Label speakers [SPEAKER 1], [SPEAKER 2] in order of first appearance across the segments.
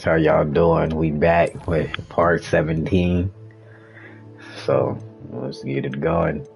[SPEAKER 1] How y'all doing? We back with part 17. So let's get it going.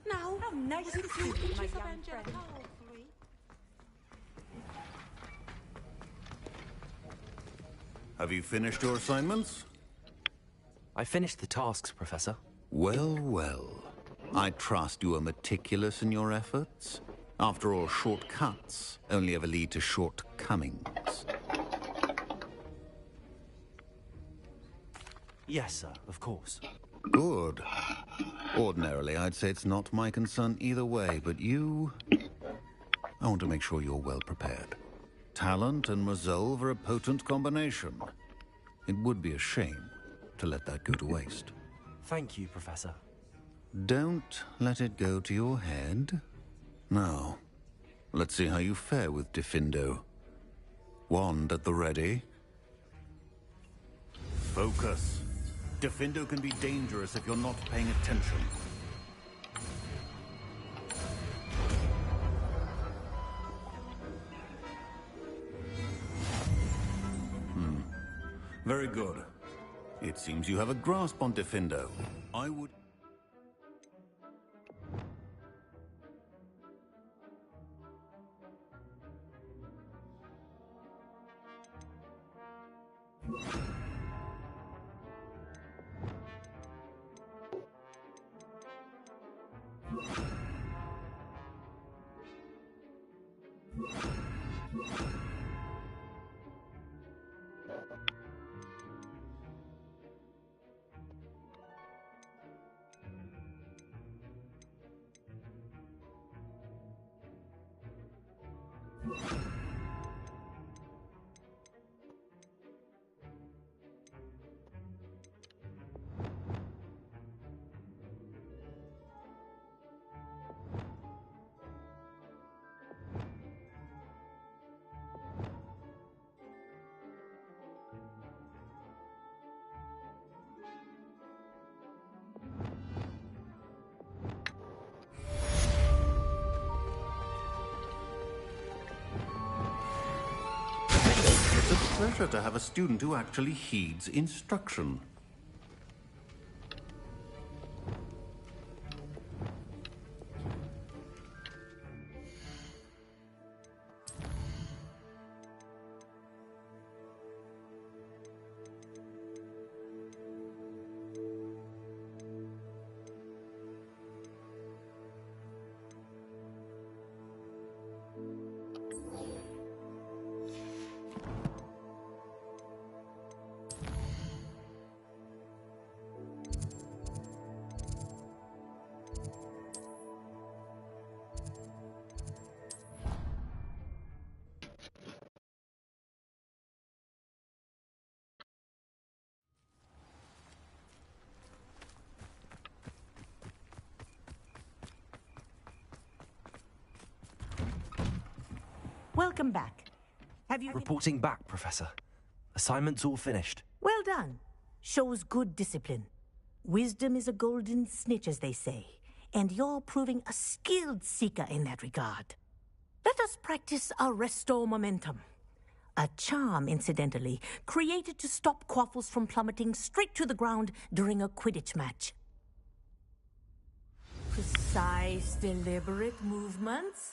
[SPEAKER 2] Now, how nice to see you, my young friend.
[SPEAKER 3] Have you finished your assignments?
[SPEAKER 4] I finished the tasks, Professor.
[SPEAKER 3] Well, well. I trust you are meticulous in your efforts. After all, shortcuts only ever lead to shortcomings.
[SPEAKER 4] Yes, sir, of course.
[SPEAKER 3] Good. Ordinarily, I'd say it's not my concern either way, but you... I want to make sure you're well prepared. Talent and resolve are a potent combination. It would be a shame to let that go to waste.
[SPEAKER 4] Thank you, Professor.
[SPEAKER 3] Don't let it go to your head. Now, let's see how you fare with Diffindo. Wand at the ready. Focus. Diffindo can be dangerous if you're not paying attention. Very good. It seems you have a grasp on Diffindo. I would... It's a pleasure to have a student who actually heeds instruction.
[SPEAKER 2] Welcome back. Have you...
[SPEAKER 4] Reporting back, Professor. Assignment's all finished.
[SPEAKER 2] Well done. Shows good discipline. Wisdom is a golden snitch, as they say, and you're proving a skilled seeker in that regard. Let us practice a restore momentum. A charm, incidentally, created to stop quaffles from plummeting straight to the ground during a Quidditch match. Precise, deliberate movements.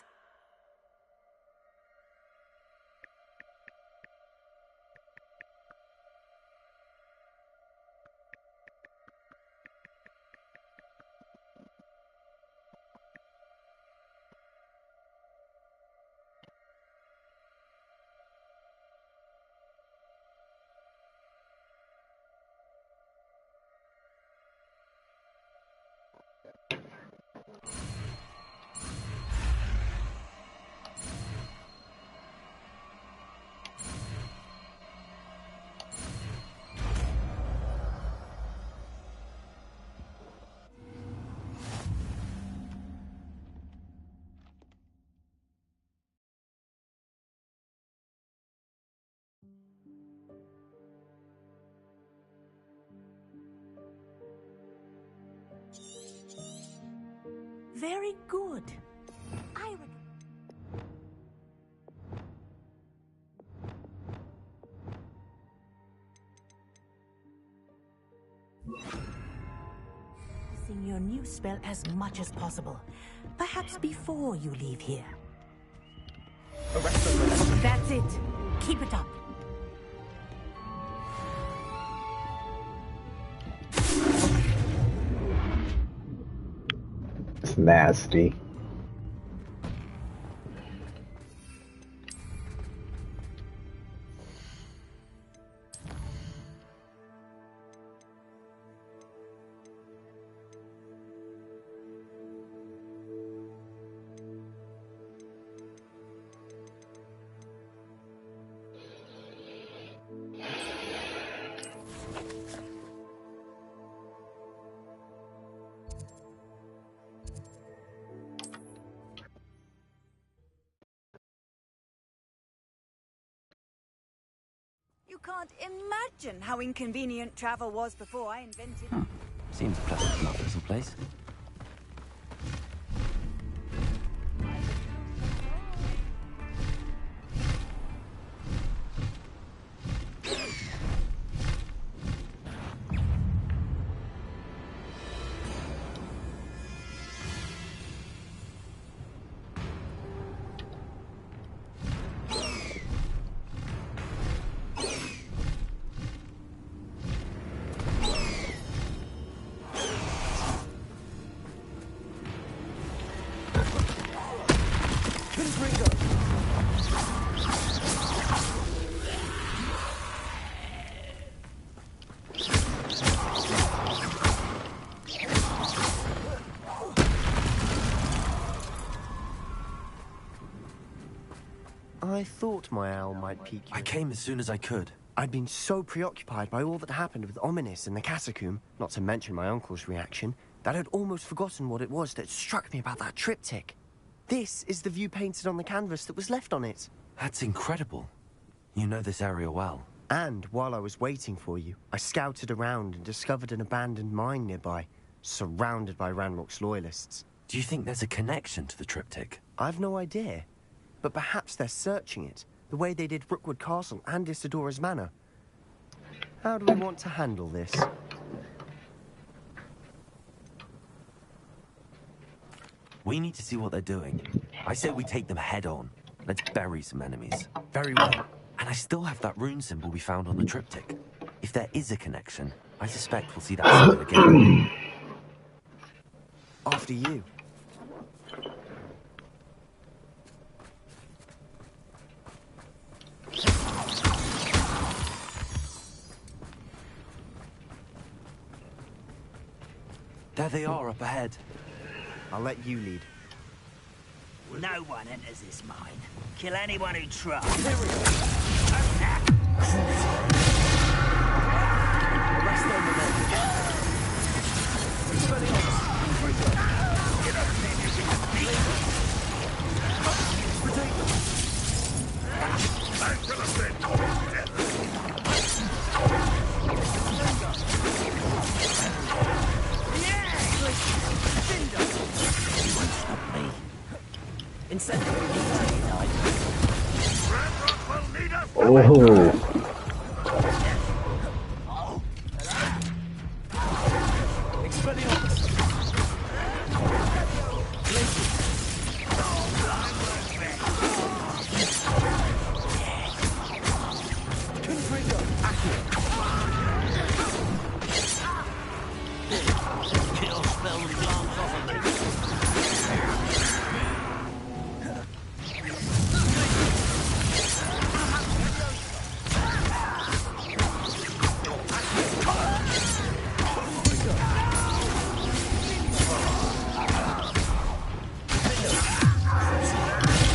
[SPEAKER 2] Very good. Practicing your new spell as much as possible. Perhaps before you leave here. That's it. Keep it up.
[SPEAKER 1] It's nasty.
[SPEAKER 5] You can't imagine how inconvenient travel was before I invented it.
[SPEAKER 4] Seems a pleasant enough little place.
[SPEAKER 6] I thought my owl might pique you.
[SPEAKER 4] I came as soon as I could.
[SPEAKER 6] I'd been so preoccupied by all that happened with Ominis and the catacomb, not to mention my uncle's reaction, that I'd almost forgotten what it was that struck me about that triptych. This is the view painted on the canvas that was left on it.
[SPEAKER 4] That's incredible. You know this area well.
[SPEAKER 6] And while I was waiting for you, I scouted around and discovered an abandoned mine nearby, surrounded by Ranrock's loyalists.
[SPEAKER 4] Do you think there's a connection to the triptych?
[SPEAKER 6] I've no idea, but perhaps they're searching it, the way they did Rookwood Castle and Isidora's Manor. How do we want to handle this?
[SPEAKER 4] We need to see what they're doing. I say we take them head on. Let's bury some enemies.
[SPEAKER 6] Very well.
[SPEAKER 4] And I still have that rune symbol we found on the triptych. If there is a connection, I suspect we'll see that symbol again.
[SPEAKER 6] After you.
[SPEAKER 4] There they are up ahead.
[SPEAKER 6] I'll let you lead.
[SPEAKER 7] No one enters this mine. Kill anyone who tries.
[SPEAKER 4] Arrest them and then...
[SPEAKER 1] Oh.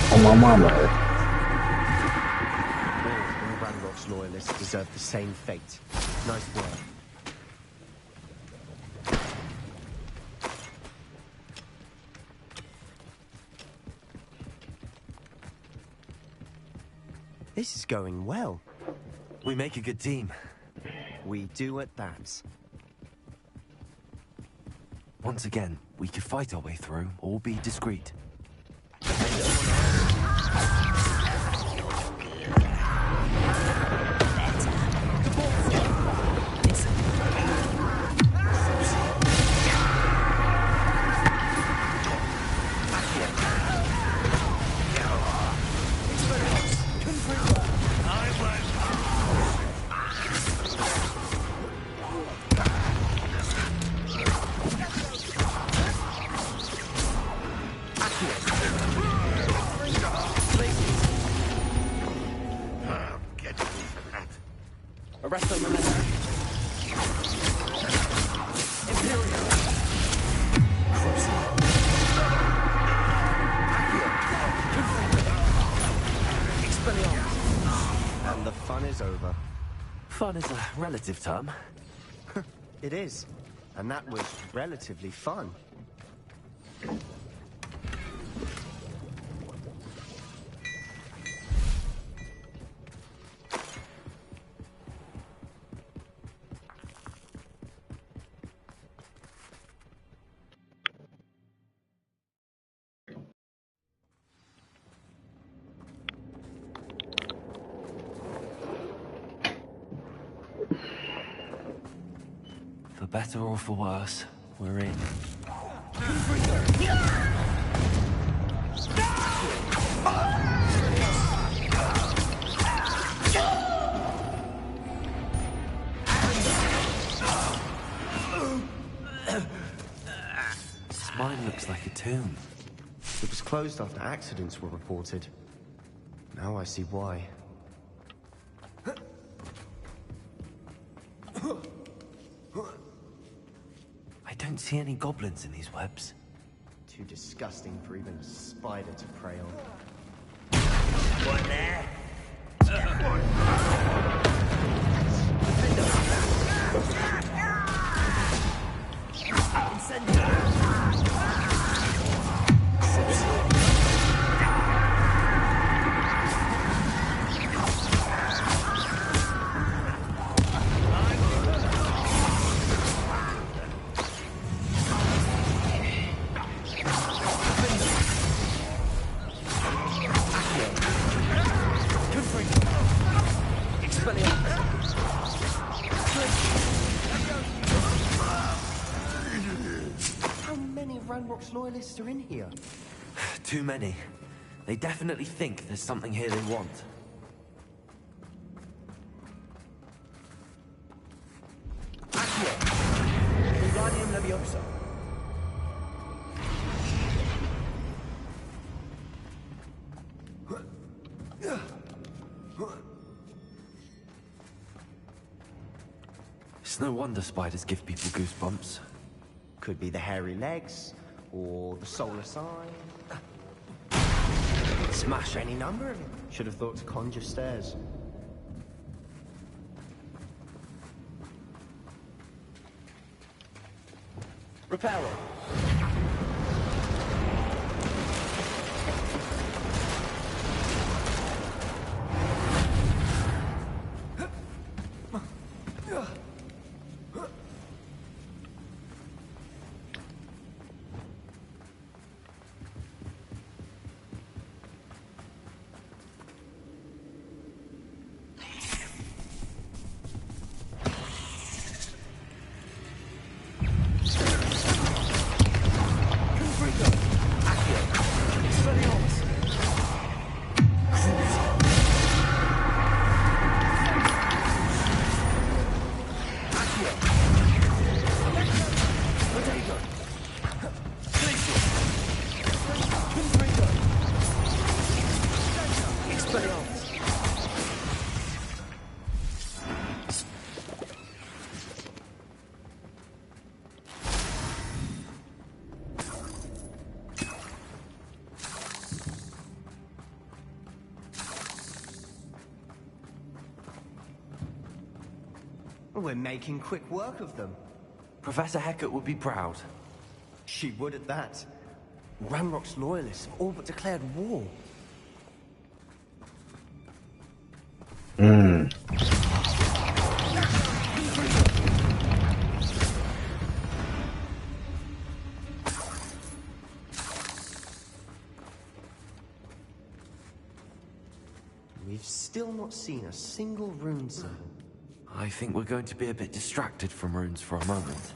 [SPEAKER 1] Oh, my mama.
[SPEAKER 6] All Ranrock's loyalists deserve the same fate. Nice work. This is going well.
[SPEAKER 4] We make a good team.
[SPEAKER 6] We do at that.
[SPEAKER 4] Once again, we could fight our way through or be discreet.
[SPEAKER 6] Arrest them, Imperial. And the fun is over.
[SPEAKER 4] Fun is a relative term.
[SPEAKER 6] It is. And that was relatively fun.
[SPEAKER 4] For better or for worse, we're in. This mine looks like a tomb.
[SPEAKER 6] It was closed after accidents were reported. Now I see why.
[SPEAKER 4] I don't see any goblins in these webs.
[SPEAKER 6] Too disgusting for even a spider to prey on.
[SPEAKER 7] What there?
[SPEAKER 6] How many Ranrock's loyalists are in here?
[SPEAKER 4] Too many. They definitely think there's something here they want.
[SPEAKER 6] Wingardium Leviosa.
[SPEAKER 4] It's no wonder spiders give people goosebumps.
[SPEAKER 6] Could be the hairy legs, or the soulless eye. Smash any number of it. Should have thought to conjure stairs. Reparo. We're making quick work of them.
[SPEAKER 4] Professor Hecat would be proud.
[SPEAKER 6] She would at that. Ranrock's loyalists have all but declared war. We've still not seen a single rune symbol.
[SPEAKER 4] I think we're going to be a bit distracted from runes for a moment.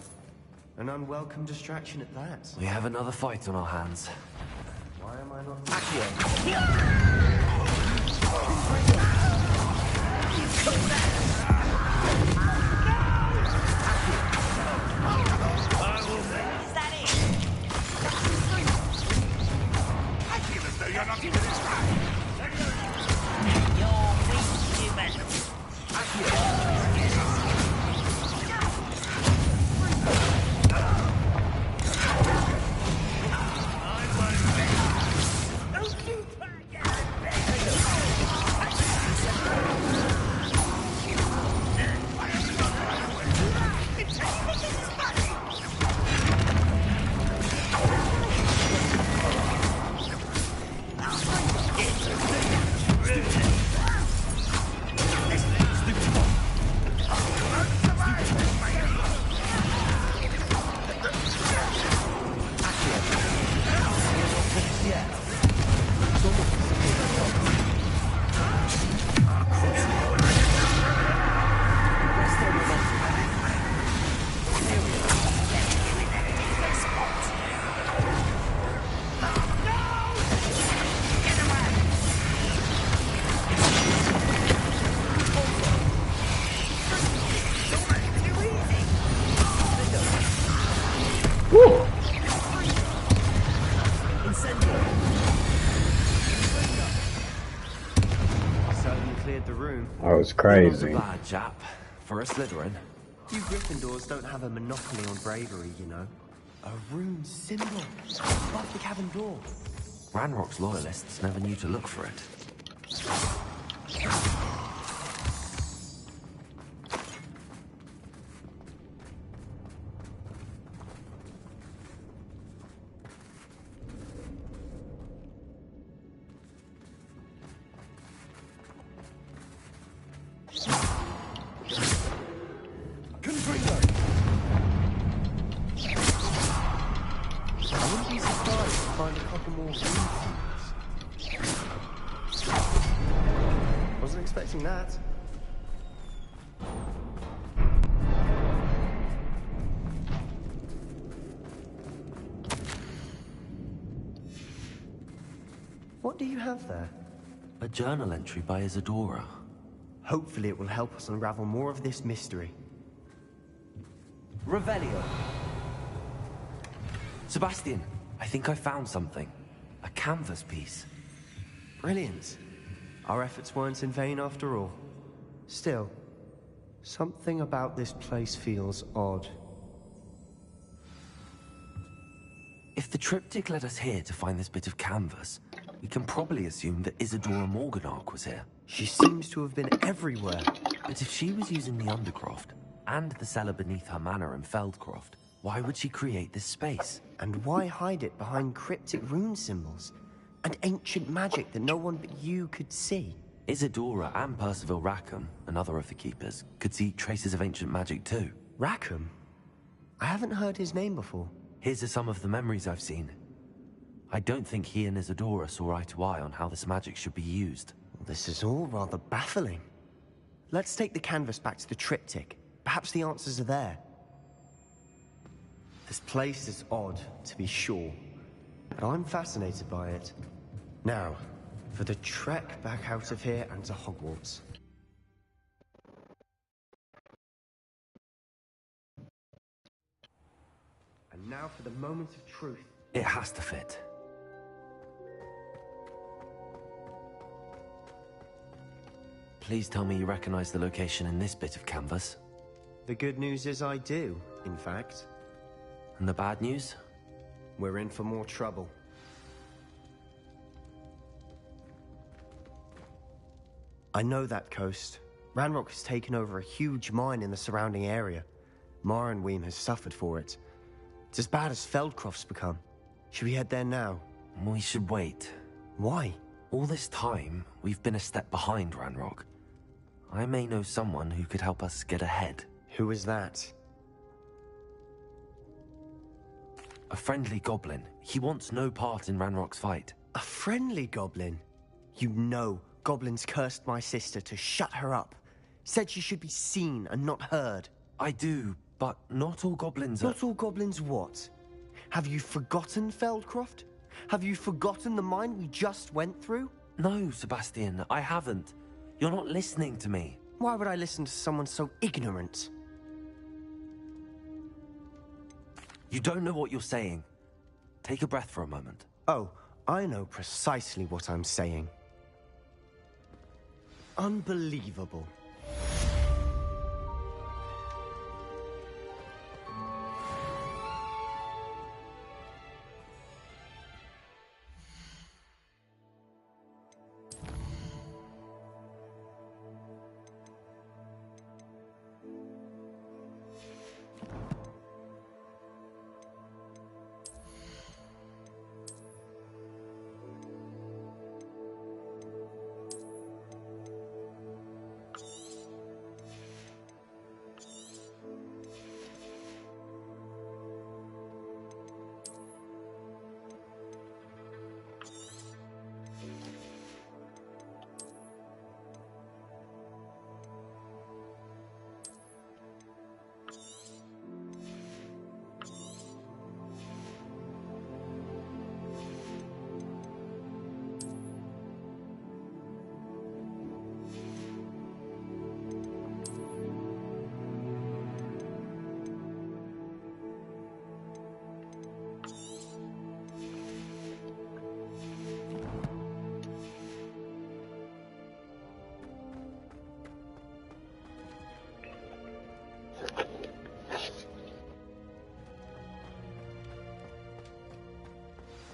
[SPEAKER 6] An unwelcome distraction at that.
[SPEAKER 4] We have another fight on our hands.
[SPEAKER 6] Why am I not... Accio!
[SPEAKER 1] That was
[SPEAKER 4] Not
[SPEAKER 1] crazy.
[SPEAKER 4] a bad chap. For a Slytherin.
[SPEAKER 6] You Gryffindors don't have a monopoly on bravery, you know. A rune symbol above the cabin door.
[SPEAKER 4] Ranrock's loyalists never knew to look for it.
[SPEAKER 6] Wasn't expecting that. What do you have there?
[SPEAKER 4] A journal entry by Isadora.
[SPEAKER 6] Hopefully it will help us unravel more of this mystery.
[SPEAKER 4] Revelio. Sebastian, I think I found something. A canvas piece.
[SPEAKER 6] Brilliant. Our efforts weren't in vain after all. Still, something about this place feels odd.
[SPEAKER 4] If the triptych led us here to find this bit of canvas, we can probably assume that Isadora Morganach was here.
[SPEAKER 6] She seems to have been everywhere.
[SPEAKER 4] But if she was using the Undercroft, and the cellar beneath her manor in Feldcroft, why would she create this space?
[SPEAKER 6] And why hide it behind cryptic rune symbols? And ancient magic that no one but you could see?
[SPEAKER 4] Isadora and Percival Rackham, another of the Keepers, could see traces of ancient magic too.
[SPEAKER 6] Rackham? I haven't heard his name before.
[SPEAKER 4] His are some of the memories I've seen. I don't think he and Isadora saw eye to eye on how this magic should be used.
[SPEAKER 6] This is all rather baffling. Let's take the canvas back to the triptych. Perhaps the answers are there. This place is odd, to be sure, but I'm fascinated by it. Now, for the trek back out of here and to Hogwarts. And now for the moment of truth.
[SPEAKER 4] It has to fit. Please tell me you recognize the location in this bit of canvas.
[SPEAKER 6] The good news is I do, in fact.
[SPEAKER 4] And the bad news?
[SPEAKER 6] We're in for more trouble. I know that coast. Ranrock has taken over a huge mine in the surrounding area. Morinweem has suffered for it. It's as bad as Feldcroft's become. Should we head there now?
[SPEAKER 4] We should wait.
[SPEAKER 6] Why?
[SPEAKER 4] All this time, we've been a step behind Ranrock. I may know someone who could help us get ahead.
[SPEAKER 6] Who is that?
[SPEAKER 4] A friendly goblin. He wants no part in Ranrock's fight.
[SPEAKER 6] A friendly goblin? You know goblins cursed my sister to shut her up. Said she should be seen and not heard.
[SPEAKER 4] I do, but not all goblins are...
[SPEAKER 6] Not all goblins what? Have you forgotten Feldcroft? Have you forgotten the mine we just went through?
[SPEAKER 4] No, Sebastian, I haven't. You're not listening to me.
[SPEAKER 6] Why would I listen to someone so ignorant?
[SPEAKER 4] You don't know what you're saying. Take a breath for a moment.
[SPEAKER 6] Oh, I know precisely what I'm saying. Unbelievable.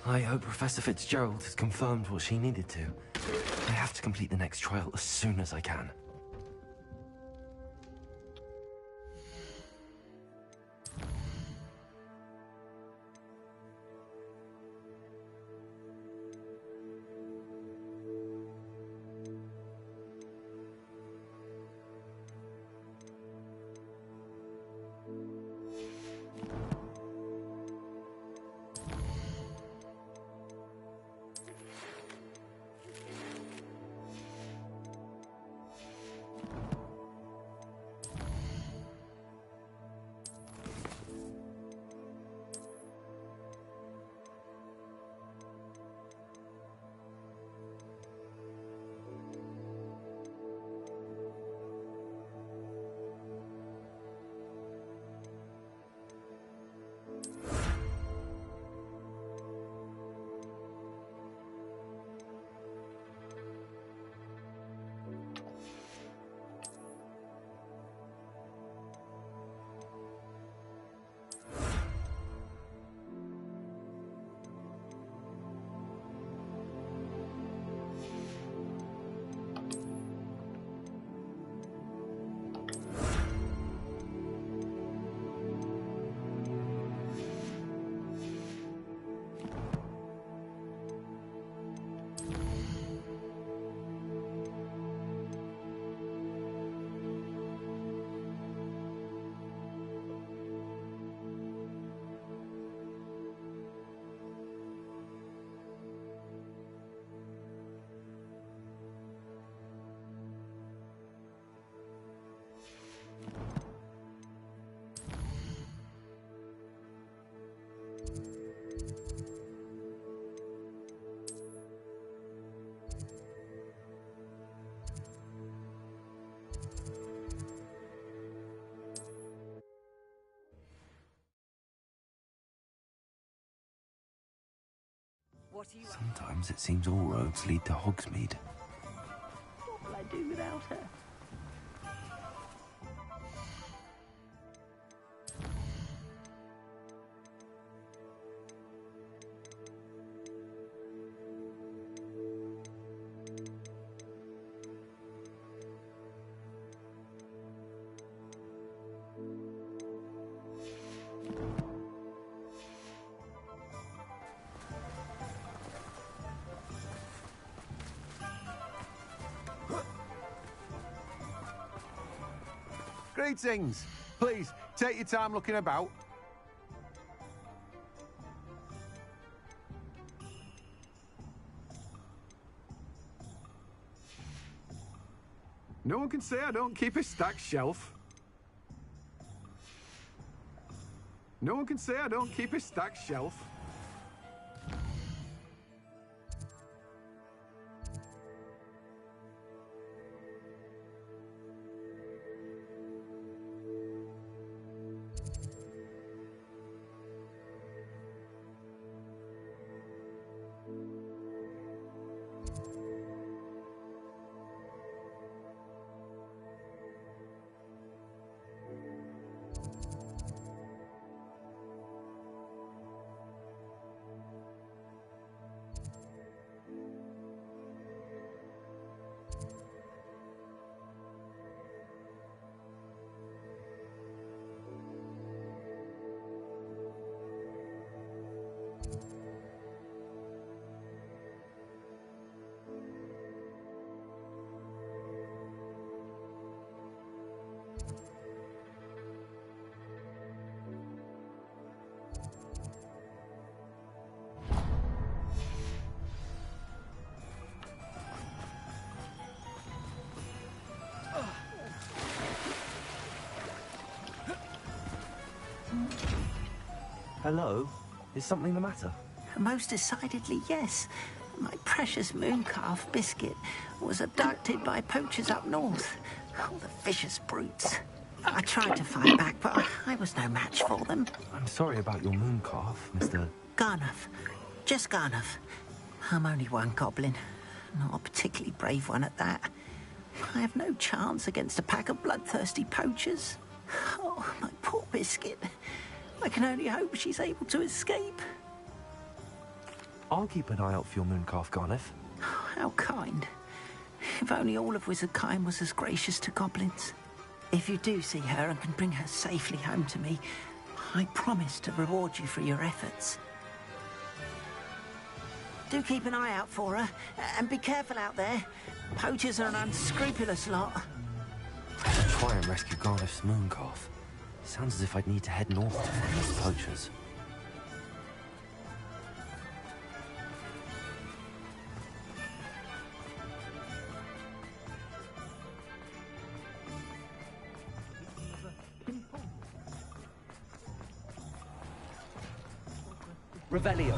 [SPEAKER 4] I hope Professor Fitzgerald has confirmed what she needed to. I have to complete the next trial as soon as I can.
[SPEAKER 5] What are you...
[SPEAKER 4] Sometimes it seems all roads lead to Hogsmeade.
[SPEAKER 2] What will I do without her?
[SPEAKER 8] Greetings. Please, take your time looking about. No one can say I don't keep a stacked shelf. No one can say I don't keep a stacked shelf.
[SPEAKER 4] Hello? Is something the matter?
[SPEAKER 9] Most decidedly, yes. My precious mooncalf biscuit was abducted by poachers up north. Oh, the vicious brutes. I tried to fight back, but I was no match for them.
[SPEAKER 4] I'm sorry about your mooncalf, Mr.
[SPEAKER 9] Garnuff. Just Garnuff. I'm only one goblin. Not a particularly brave one at that. I have no chance against a pack of bloodthirsty poachers. Oh, my poor biscuit. I can only hope she's able to escape.
[SPEAKER 4] I'll keep an eye out for your mooncalf, Garniff.
[SPEAKER 9] Oh, how kind. If only all of Wizardkind was as gracious to goblins. If you do see her and can bring her safely home to me, I promise to reward you for your efforts. Do keep an eye out for her, and be careful out there. Poachers are an unscrupulous lot.
[SPEAKER 4] I'll try and rescue Garniff's mooncalf. Sounds as if I'd need to head north to find these poachers. Revelio.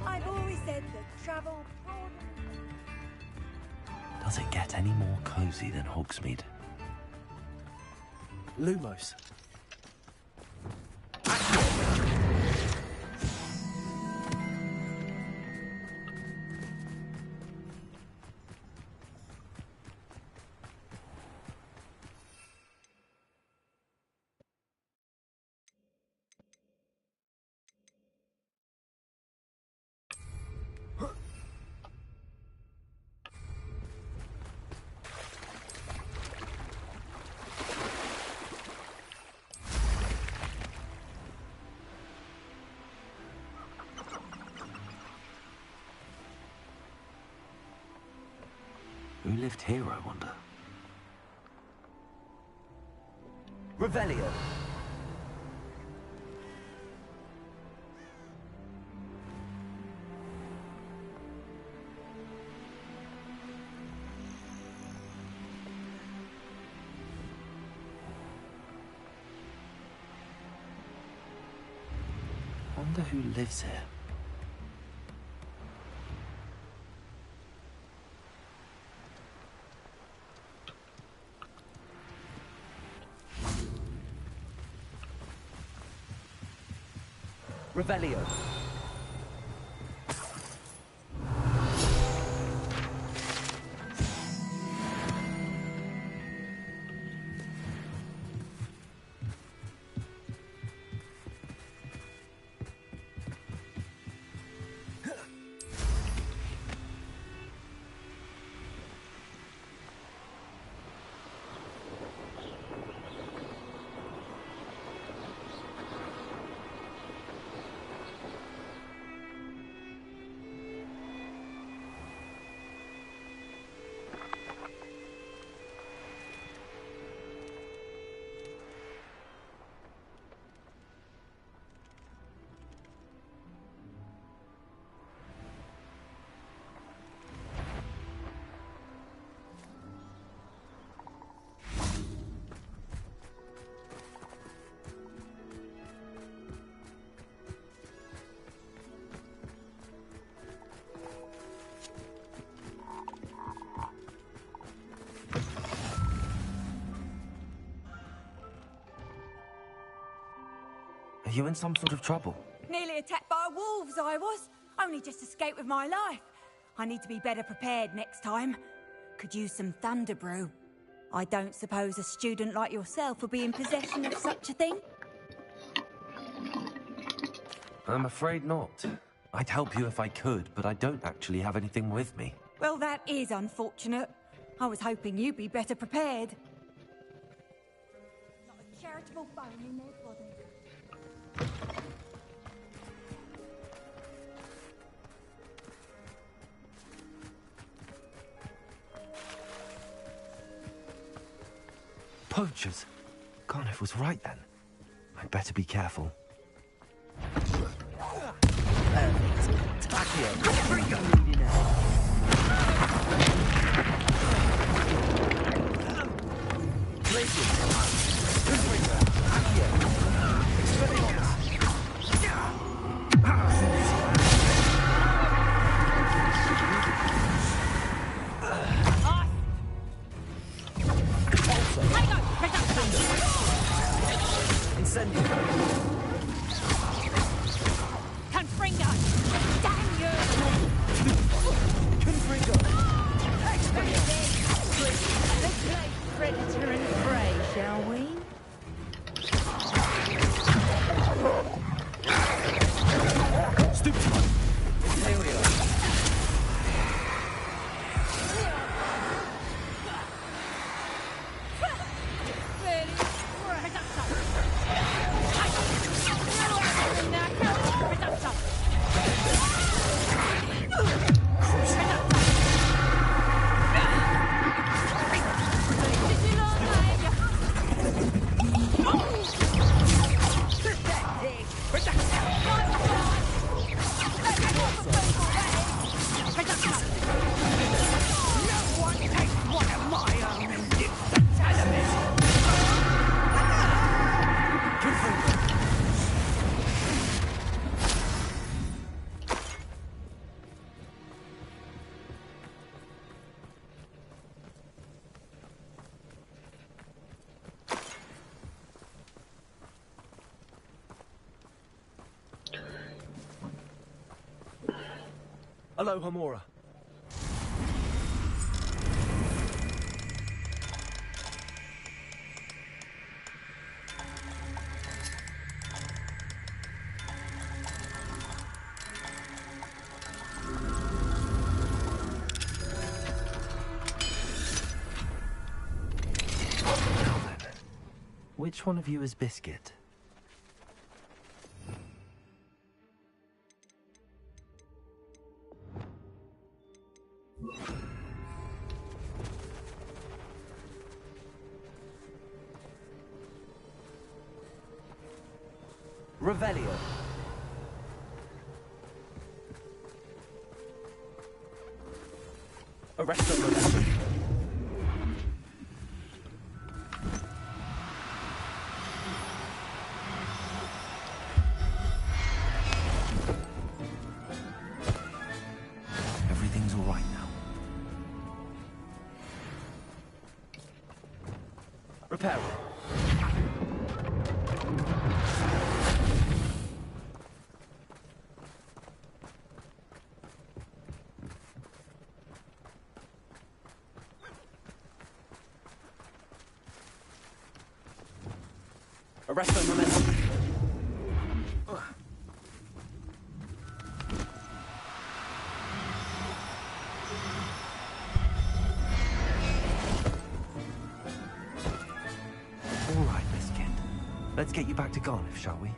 [SPEAKER 5] I've always said that travel
[SPEAKER 4] Does it get any more cozy than Hogsmeade?
[SPEAKER 6] Lumos.
[SPEAKER 4] Who lived here, I wonder?
[SPEAKER 6] Revelio.
[SPEAKER 4] Wonder who lives here. Revelio. Are you in some sort of trouble?
[SPEAKER 5] Nearly attacked by wolves, I was. Only just escaped with my life. I need to be better prepared next time. Could use some thunder brew. I don't suppose a student like yourself would be in possession of such a thing?
[SPEAKER 4] I'm afraid not. I'd help you if I could, but I don't actually have anything with me.
[SPEAKER 5] Well, that is unfortunate. I was hoping you'd be better prepared. Not a charitable bone in their body.
[SPEAKER 4] Poachers? Garniff was right then. I'd better be careful. Back here. Hello, Hamura. Which one of you is Biscuit? Revelio. Arresto Revelio. Everything's all right now. Repair it. Arrest my momentum. All right, Biscuit. Let's get you back to Garniff, shall we?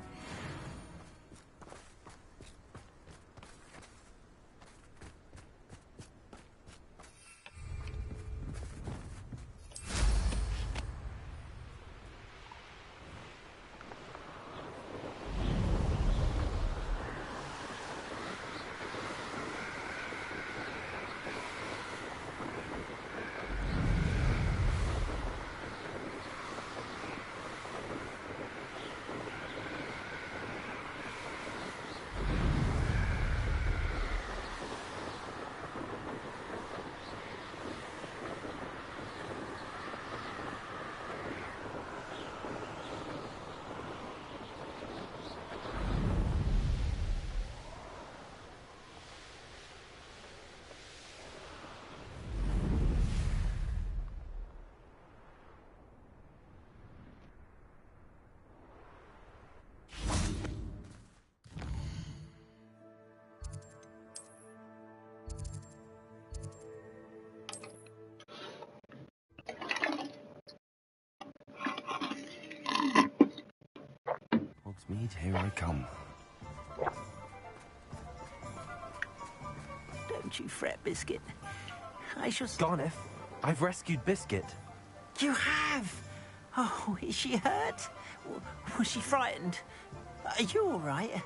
[SPEAKER 4] Hogsmeade, here I come.
[SPEAKER 9] Don't you fret, Biscuit. I shall...
[SPEAKER 4] Garniff, I've rescued Biscuit.
[SPEAKER 9] You have? Oh, is she hurt? Was she frightened? Are you all right?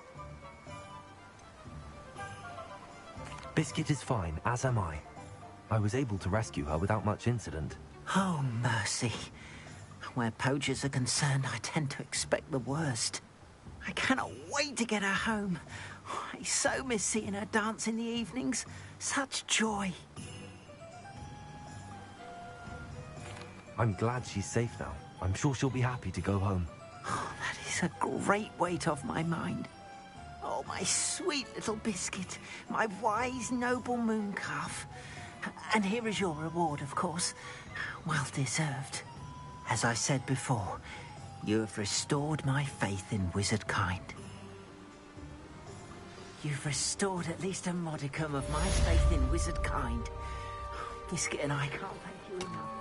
[SPEAKER 4] Biscuit is fine, as am I. I was able to rescue her without much incident.
[SPEAKER 9] Oh, mercy. Where poachers are concerned, I tend to expect the worst. I cannot wait to get her home. I so miss seeing her dance in the evenings. Such joy.
[SPEAKER 4] I'm glad she's safe now. I'm sure she'll be happy to go home.
[SPEAKER 9] Oh, that is a great weight off my mind. Oh, my sweet little Biscuit, my wise, noble mooncalf. And here is your reward, of course. Well deserved. As I said before, you have restored my faith in wizard kind. You've restored at least a modicum of my faith in wizard kind. Biscuit and I can't thank you enough.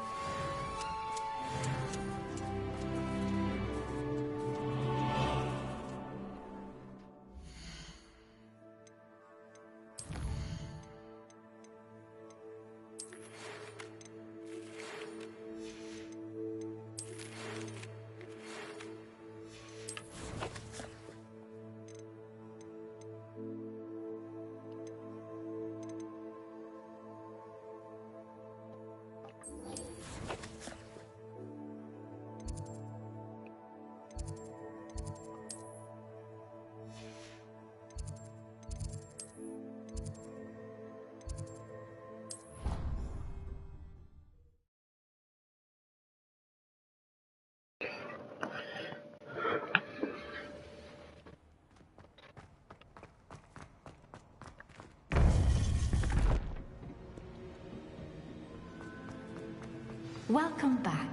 [SPEAKER 10] Welcome back.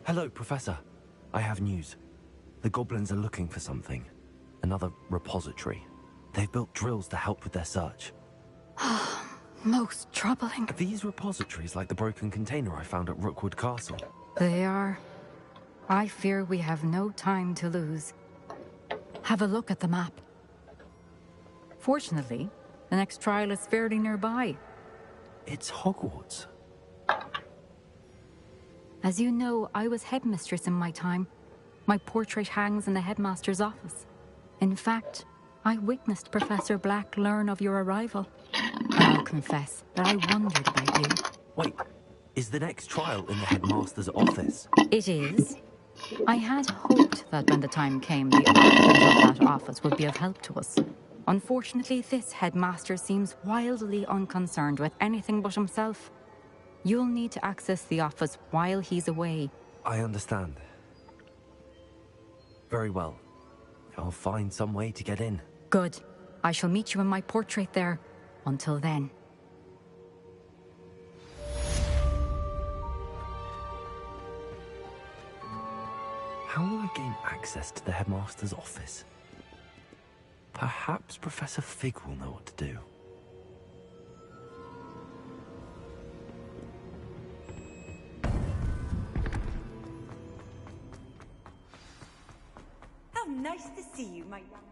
[SPEAKER 4] Hello, Professor. I have news. The goblins are looking for something. Another repository. They've built drills to help with their search.
[SPEAKER 10] Most troubling.
[SPEAKER 4] Are these repositories like the broken container I found at Rookwood Castle?
[SPEAKER 10] They are. I fear we have no time to lose. Have a look at the map. Fortunately, the next trial is fairly nearby.
[SPEAKER 4] It's Hogwarts.
[SPEAKER 10] As you know, I was headmistress in my time. My portrait hangs in the headmaster's office. In fact, I witnessed Professor Black learn of your arrival. I'll confess that I wondered about you.
[SPEAKER 4] Wait, is the next trial in the headmaster's office?
[SPEAKER 10] It is. I had hoped that when the time came, the occupants of that office would be of help to us. Unfortunately, this headmaster seems wildly unconcerned with anything but himself. You'll need to access the office while he's away.
[SPEAKER 4] I understand. Very well. I'll find some way to get in.
[SPEAKER 10] Good. I shall meet you in my portrait there. Until then.
[SPEAKER 4] I gain access to the Headmaster's office? Perhaps Professor Fig will know what to do.
[SPEAKER 5] How nice to see you, my young friend.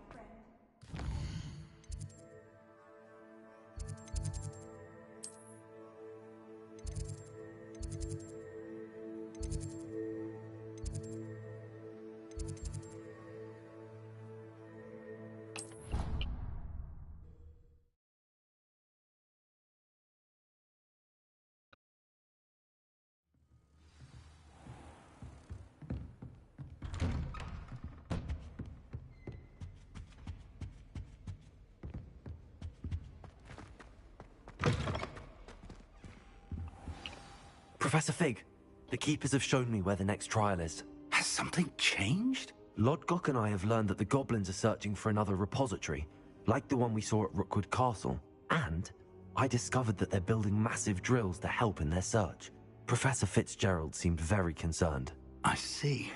[SPEAKER 4] Professor Fig, the Keepers have shown me where the next trial is.
[SPEAKER 11] Has something changed?
[SPEAKER 4] Lodgok and I have learned that the goblins are searching for another repository, like the one we saw at Rookwood Castle. And I discovered that they're building massive drills to help in their search. Professor Fitzgerald seemed very concerned.
[SPEAKER 11] I see.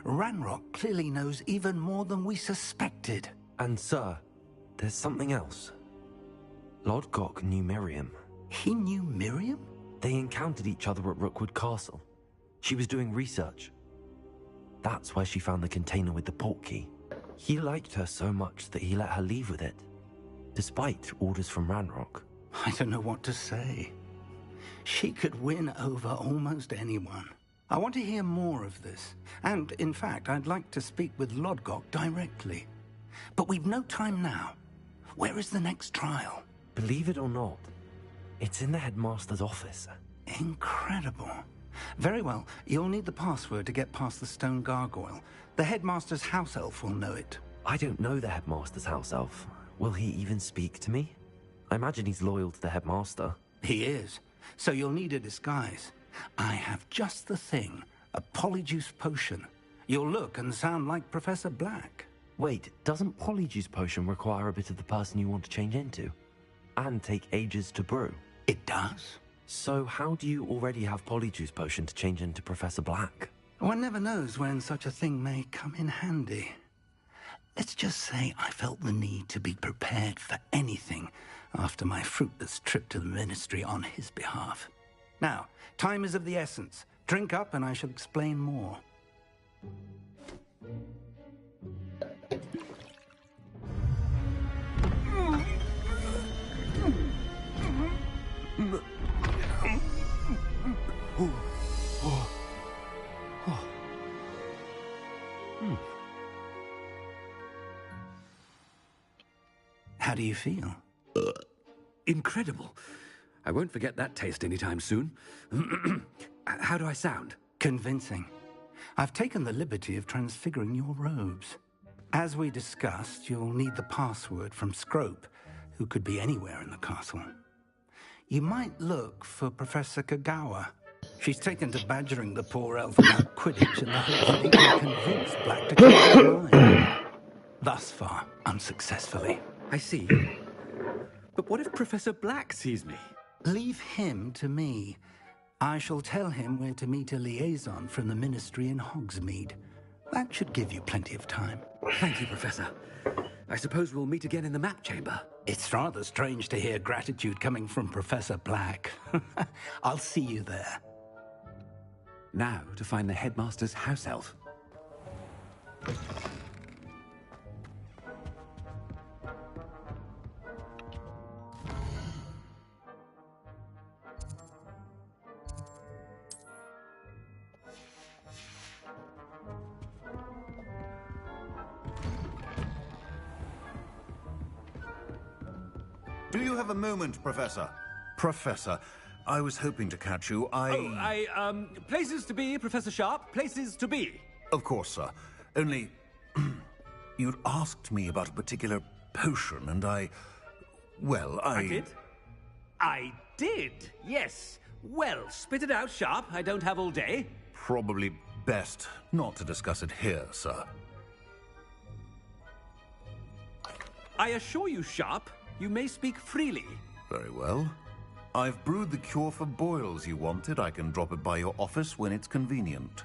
[SPEAKER 11] Ranrock clearly knows even more than we suspected.
[SPEAKER 4] And sir, there's something else. Lodgok knew Miriam.
[SPEAKER 11] He knew Miriam?
[SPEAKER 4] They encountered each other at Rookwood Castle. She was doing research. That's where she found the container with the portkey. He liked her so much that he let her leave with it, despite orders from Ranrock.
[SPEAKER 11] I don't know what to say. She could win over almost anyone. I want to hear more of this. And, in fact, I'd like to speak with Lodgok directly. But we've no time now. Where is the next trial?
[SPEAKER 4] Believe it or not, it's in the Headmaster's office.
[SPEAKER 11] Incredible. Very well. You'll need the password to get past the stone gargoyle. The Headmaster's house elf will know it.
[SPEAKER 4] I don't know the Headmaster's house elf. Will he even speak to me? I imagine he's loyal to the Headmaster.
[SPEAKER 11] He is. So you'll need a disguise. I have just the thing. A polyjuice potion. You'll look and sound like Professor Black.
[SPEAKER 4] Wait, doesn't Polyjuice Potion require a bit of the person you want to change into? And take ages to brew?
[SPEAKER 11] It does.
[SPEAKER 4] So how do you already have Polyjuice Potion to change into Professor Black?
[SPEAKER 11] One never knows when such a thing may come in handy. Let's just say I felt the need to be prepared for anything after my fruitless trip to the Ministry on his behalf. Now, time is of the essence. Drink up and I shall explain more. How do you feel?
[SPEAKER 12] Incredible. I won't forget that taste anytime soon. How do I sound?
[SPEAKER 11] Convincing. I've taken the liberty of transfiguring your robes. As we discussed, you'll need the password from Scrope, who could be anywhere in the castle. You might look for Professor Kagawa. She's taken to badgering the poor elf about Quidditch in the hope that he can convince Black to change his mind. Thus far, unsuccessfully.
[SPEAKER 12] I see. But what if Professor Black sees me?
[SPEAKER 11] Leave him to me. I shall tell him where to meet a liaison from the Ministry in Hogsmeade. That should give you plenty of time.
[SPEAKER 12] Thank you, Professor. I suppose we'll meet again in the map chamber.
[SPEAKER 11] It's rather strange to hear gratitude coming from Professor Black. I'll see you there.
[SPEAKER 12] Now to find the Headmaster's house elf.
[SPEAKER 3] Do you have a moment, Professor? Professor, I was hoping to catch you.
[SPEAKER 12] Places to be, Professor Sharp. Places to be.
[SPEAKER 3] Of course, sir. Only, you'd asked me about a particular potion, and I
[SPEAKER 12] did? I did, yes. Well, spit it out, Sharp. I don't have all day.
[SPEAKER 3] Probably best not to discuss it here, sir.
[SPEAKER 12] I assure you, Sharp, you may speak freely.
[SPEAKER 3] Very well. I've brewed the cure for boils you wanted. I can drop it by your office when it's convenient.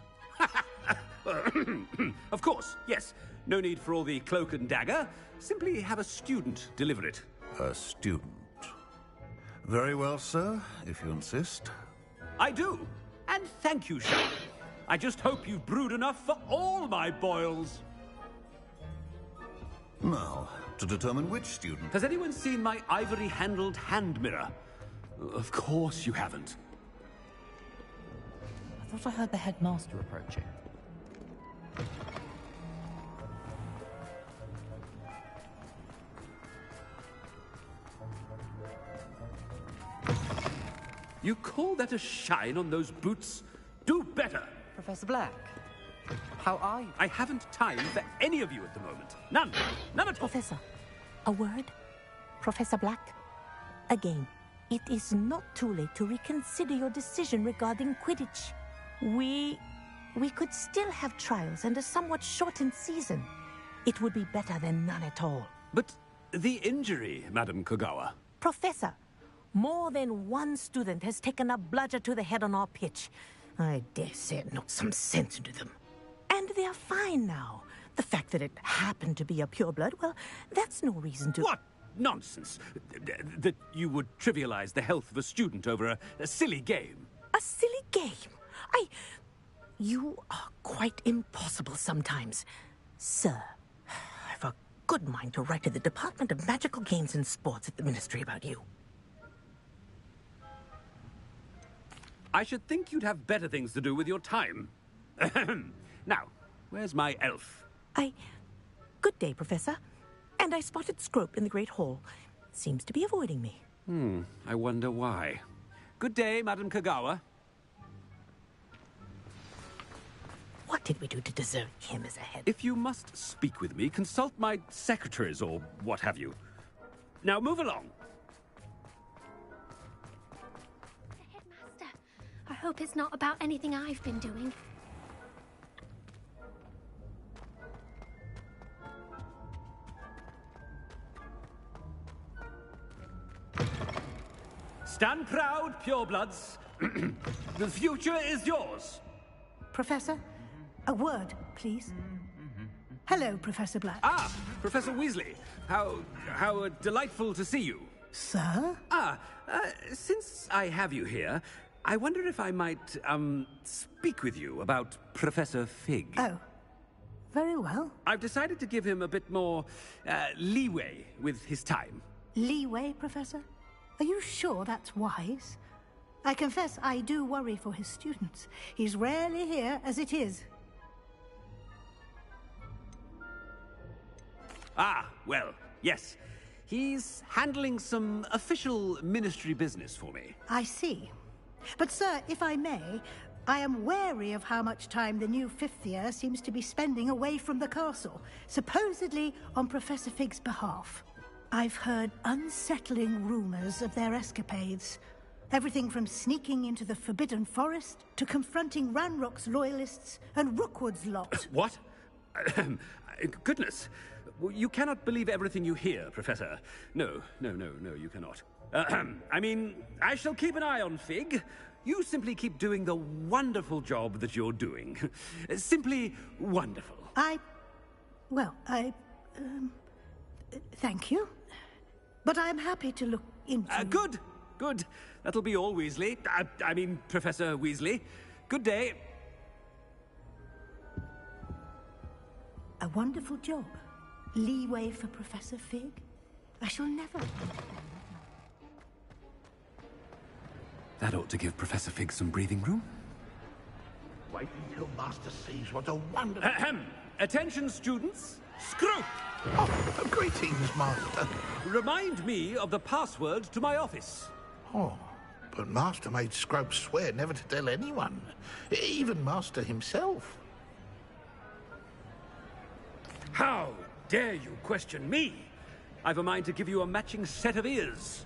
[SPEAKER 12] Of course, yes. No need for all the cloak and dagger. Simply have a student deliver it.
[SPEAKER 3] A student. Very well, sir, if you insist.
[SPEAKER 12] I do. And thank you, Sharp. I just hope you've brewed enough for all my boils.
[SPEAKER 3] Now, to determine which student...
[SPEAKER 12] Has anyone seen my ivory-handled hand mirror? Of course you haven't.
[SPEAKER 13] I thought I heard the headmaster approaching.
[SPEAKER 12] You call that a shine on those boots? Do better!
[SPEAKER 13] Professor Black, how are you?
[SPEAKER 12] I haven't time for any of you at the moment. None. None at all.
[SPEAKER 2] Professor, a word? Professor Black? Again, it is not too late to reconsider your decision regarding Quidditch. We could still have trials and a somewhat shortened season. It would be better than none at all.
[SPEAKER 12] But the injury, Madam Kogawa.
[SPEAKER 2] Professor, more than one student has taken a bludger to the head on our pitch. I dare say it knocked some sense into them. And they're fine now. The fact that it happened to be a pureblood, well, that's no reason to...
[SPEAKER 12] What nonsense! That you would trivialize the health of a student over a silly game.
[SPEAKER 2] A silly game? You are quite impossible sometimes. Sir, I've a good mind to write to the Department of Magical Games and Sports at the Ministry about you.
[SPEAKER 12] I should think you'd have better things to do with your time. Now, where's my elf?
[SPEAKER 2] Good day, Professor. And I spotted Scrope in the Great Hall. Seems to be avoiding me.
[SPEAKER 12] I wonder why. Good day, Madam Kogawa.
[SPEAKER 2] What did we do to deserve him as a head?
[SPEAKER 12] If you must speak with me, consult my secretaries or what have you. Now move along.
[SPEAKER 14] Headmaster, I hope it's not about anything I've been doing.
[SPEAKER 12] Stand proud, purebloods. The future is yours.
[SPEAKER 15] Professor, a word, please. Hello, Professor Black.
[SPEAKER 12] Ah, Professor Weasley. How delightful to see you.
[SPEAKER 15] Sir?
[SPEAKER 12] Since I have you here, I wonder if I might, speak with you about Professor Fig.
[SPEAKER 15] Oh, very well.
[SPEAKER 12] I've decided to give him a bit more, leeway with his time.
[SPEAKER 15] Leeway, Professor? Are you sure that's wise? I confess I do worry for his students. He's rarely here as it is.
[SPEAKER 12] Ah, well, yes. He's handling some official ministry business for me.
[SPEAKER 15] I see. But, sir, if I may, I am wary of how much time the new fifth year seems to be spending away from the castle, supposedly on Professor Fig's behalf. I've heard unsettling rumors of their escapades. Everything from sneaking into the Forbidden Forest to confronting Ranrock's loyalists and Rookwood's lot.
[SPEAKER 12] What? Goodness. You cannot believe everything you hear, Professor. No, you cannot. I mean, I shall keep an eye on Fig. You simply keep doing the wonderful job that you're doing. Simply wonderful.
[SPEAKER 15] Thank you. But I'm happy to look into...
[SPEAKER 12] Good. That'll be all, Weasley. I mean, Professor Weasley. Good day.
[SPEAKER 15] A wonderful job. Leeway for Professor Fig? I shall never...
[SPEAKER 12] That ought to give Professor Fig some breathing room.
[SPEAKER 16] Wait until Master sees what a wonderful...
[SPEAKER 12] Attention, students. Scrope!
[SPEAKER 16] Oh, greetings, Master.
[SPEAKER 12] Remind me of the password to my office.
[SPEAKER 16] Oh, but Master made Scrope swear never to tell anyone, even Master himself.
[SPEAKER 12] How dare you question me? I've a mind to give you a matching set of ears.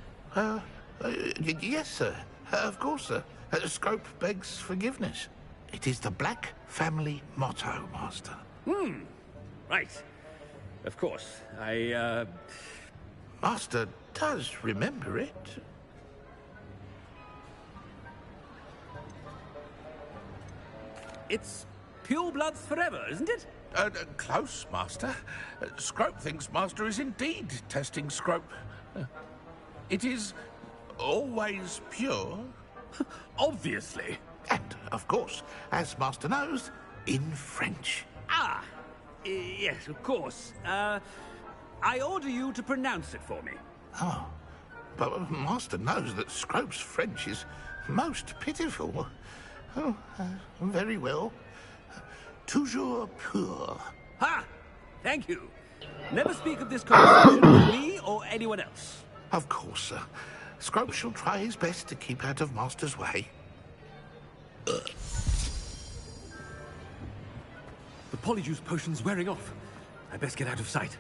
[SPEAKER 16] Yes, sir. Of course, sir. Scrope begs forgiveness. It is the Black family motto, Master.
[SPEAKER 12] Right. Of course,
[SPEAKER 16] Master does remember it.
[SPEAKER 12] It's Pure bloods forever, isn't it?
[SPEAKER 16] Close, Master. Scrope thinks Master is indeed testing Scrope. It is always pure.
[SPEAKER 12] Obviously.
[SPEAKER 16] And, of course, as Master knows, in French.
[SPEAKER 12] Ah, yes, of course. I order you to pronounce it for me.
[SPEAKER 16] Oh, but Master knows that Scrope's French is most pitiful. Oh, very well. Toujours pur.
[SPEAKER 12] Ha! Thank you. Never speak of this conversation to me or anyone else.
[SPEAKER 16] Of course, sir. Scrope shall try his best to keep out of Master's way.
[SPEAKER 12] The polyjuice potion's wearing off. I best get out of sight.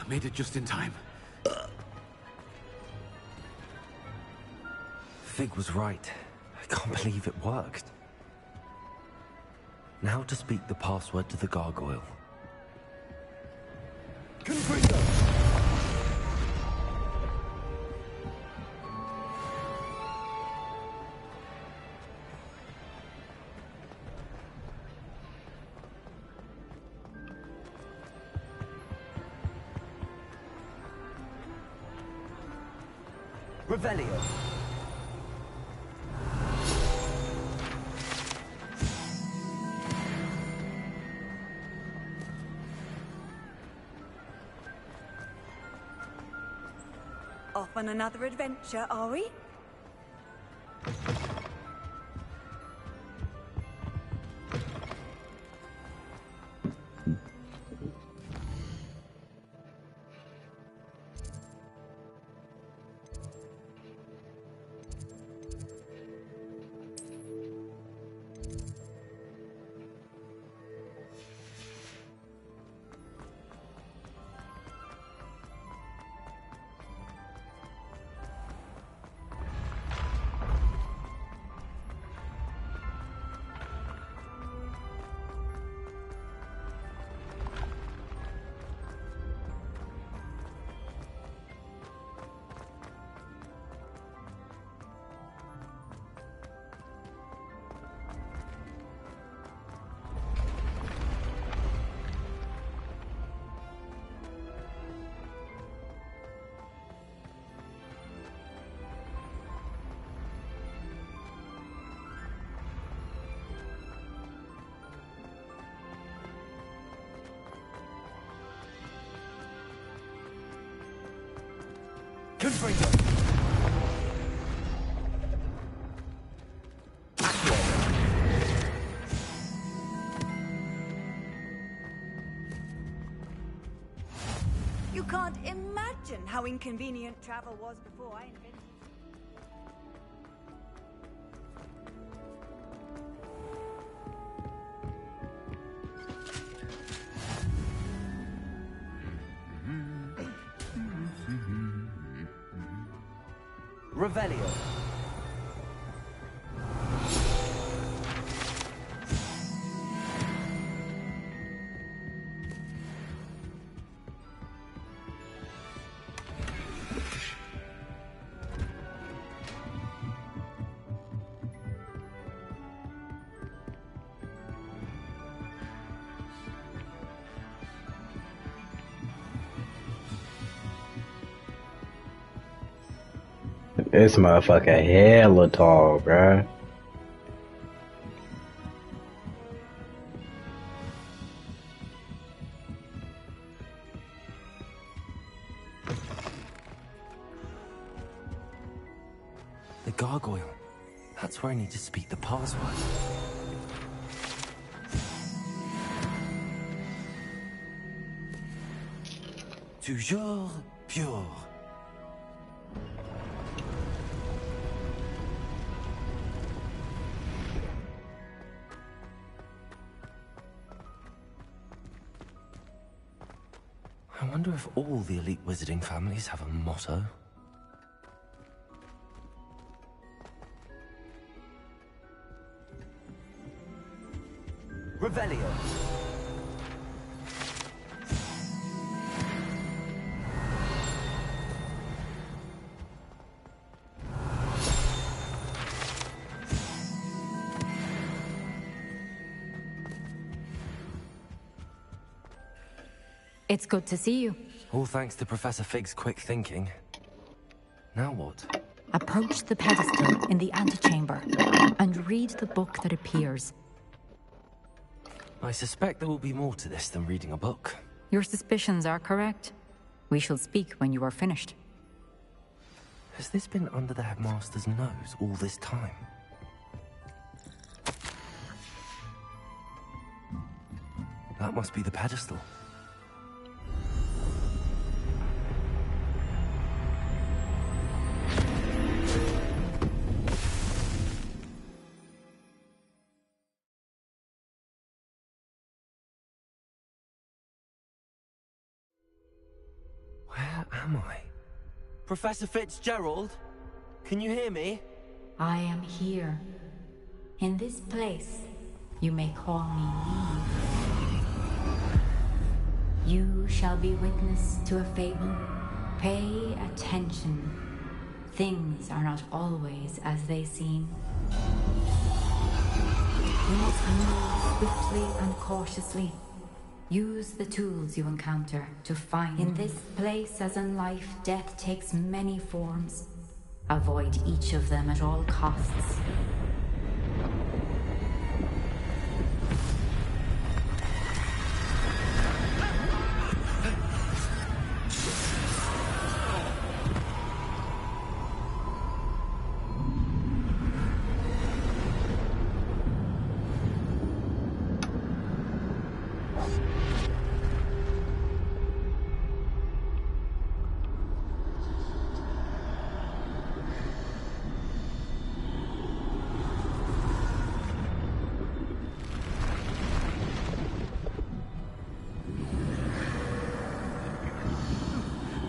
[SPEAKER 12] Made it just in time.
[SPEAKER 4] Fig was right. I can't believe it worked. Now to speak the password to the gargoyle.
[SPEAKER 13] Revelio.
[SPEAKER 5] Off on another adventure, are we?
[SPEAKER 13] Confringo.
[SPEAKER 5] You can't imagine how inconvenient travel was before I invented it.
[SPEAKER 13] Revelio.
[SPEAKER 1] This motherfucker hella tall, bruh.
[SPEAKER 4] The gargoyle. That's where I need to speak the password. Toujours pure. I wonder if all the elite wizarding families have a motto.
[SPEAKER 13] Revelio.
[SPEAKER 10] It's good to see you.
[SPEAKER 4] All thanks to Professor Fig's quick thinking. Now what?
[SPEAKER 10] Approach the pedestal in the antechamber and read the book that appears.
[SPEAKER 4] I suspect there will be more to this than reading a book.
[SPEAKER 10] Your suspicions are correct. We shall speak when you are finished.
[SPEAKER 4] Has this been under the Headmaster's nose all this time? That must be the pedestal. Where am I? Professor Fitzgerald? Can you hear me?
[SPEAKER 10] I am here. In this place, you may call me Eve. You shall be witness to a fable. Pay attention. Things are not always as they seem. You must move swiftly and cautiously. Use the tools you encounter to find. In this place, as in life, death takes many forms. Avoid each of them at all costs.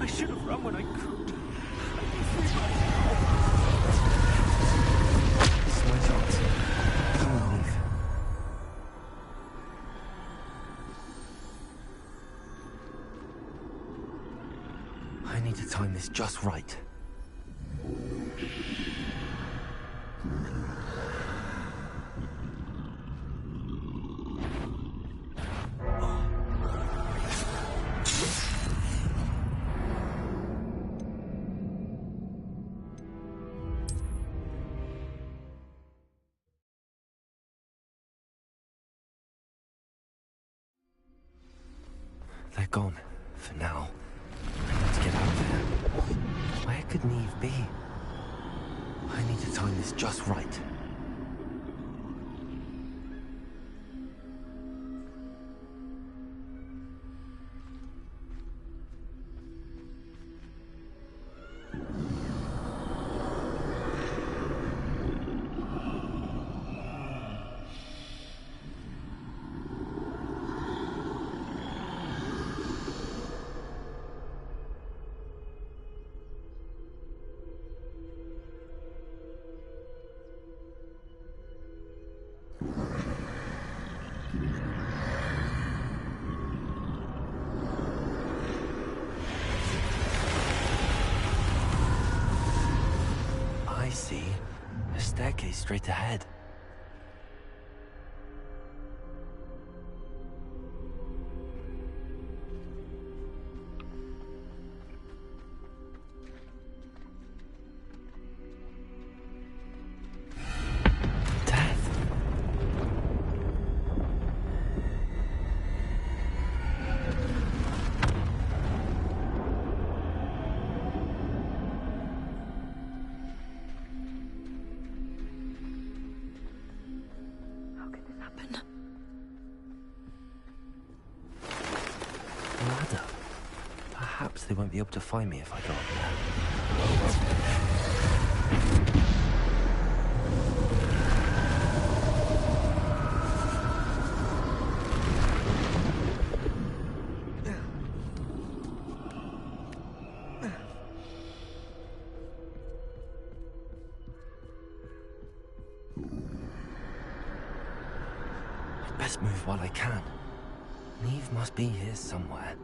[SPEAKER 12] I should have run when I could.
[SPEAKER 4] It's my chance. Come on, Eve. I need to time this just right. They're gone, for now. I need to get out of here. Where could Neve be? I need to time this just right. I see. A staircase straight ahead. Ladder. Perhaps they won't be able to find me if I go up there. I'd best move while I can. Neve must be here somewhere.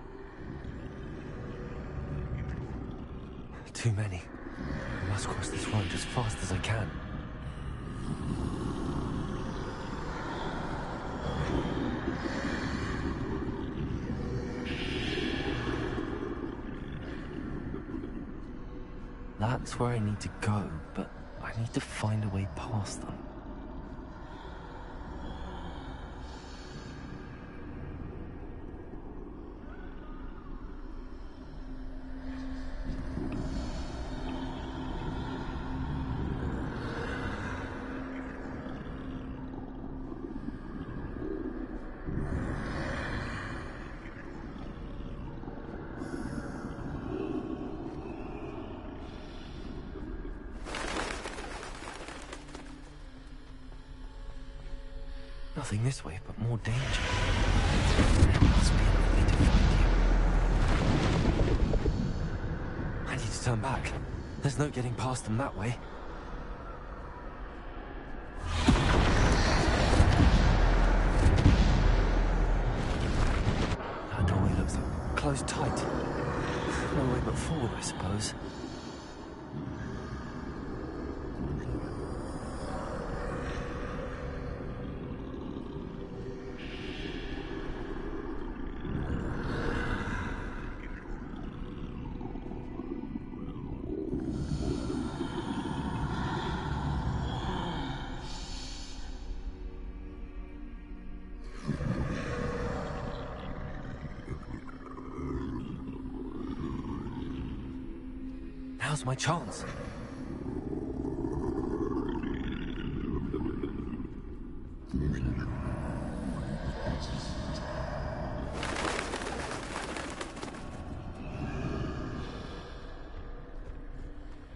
[SPEAKER 4] Too many. I must cross this road as fast as I can. That's where I need to go, but I need to find a way past them. Nothing this way, but more danger. There must be another way to find you. I need to turn back. There's no getting past them that way. That doorway looks closed tight. No way but forward, I suppose. Now's my chance.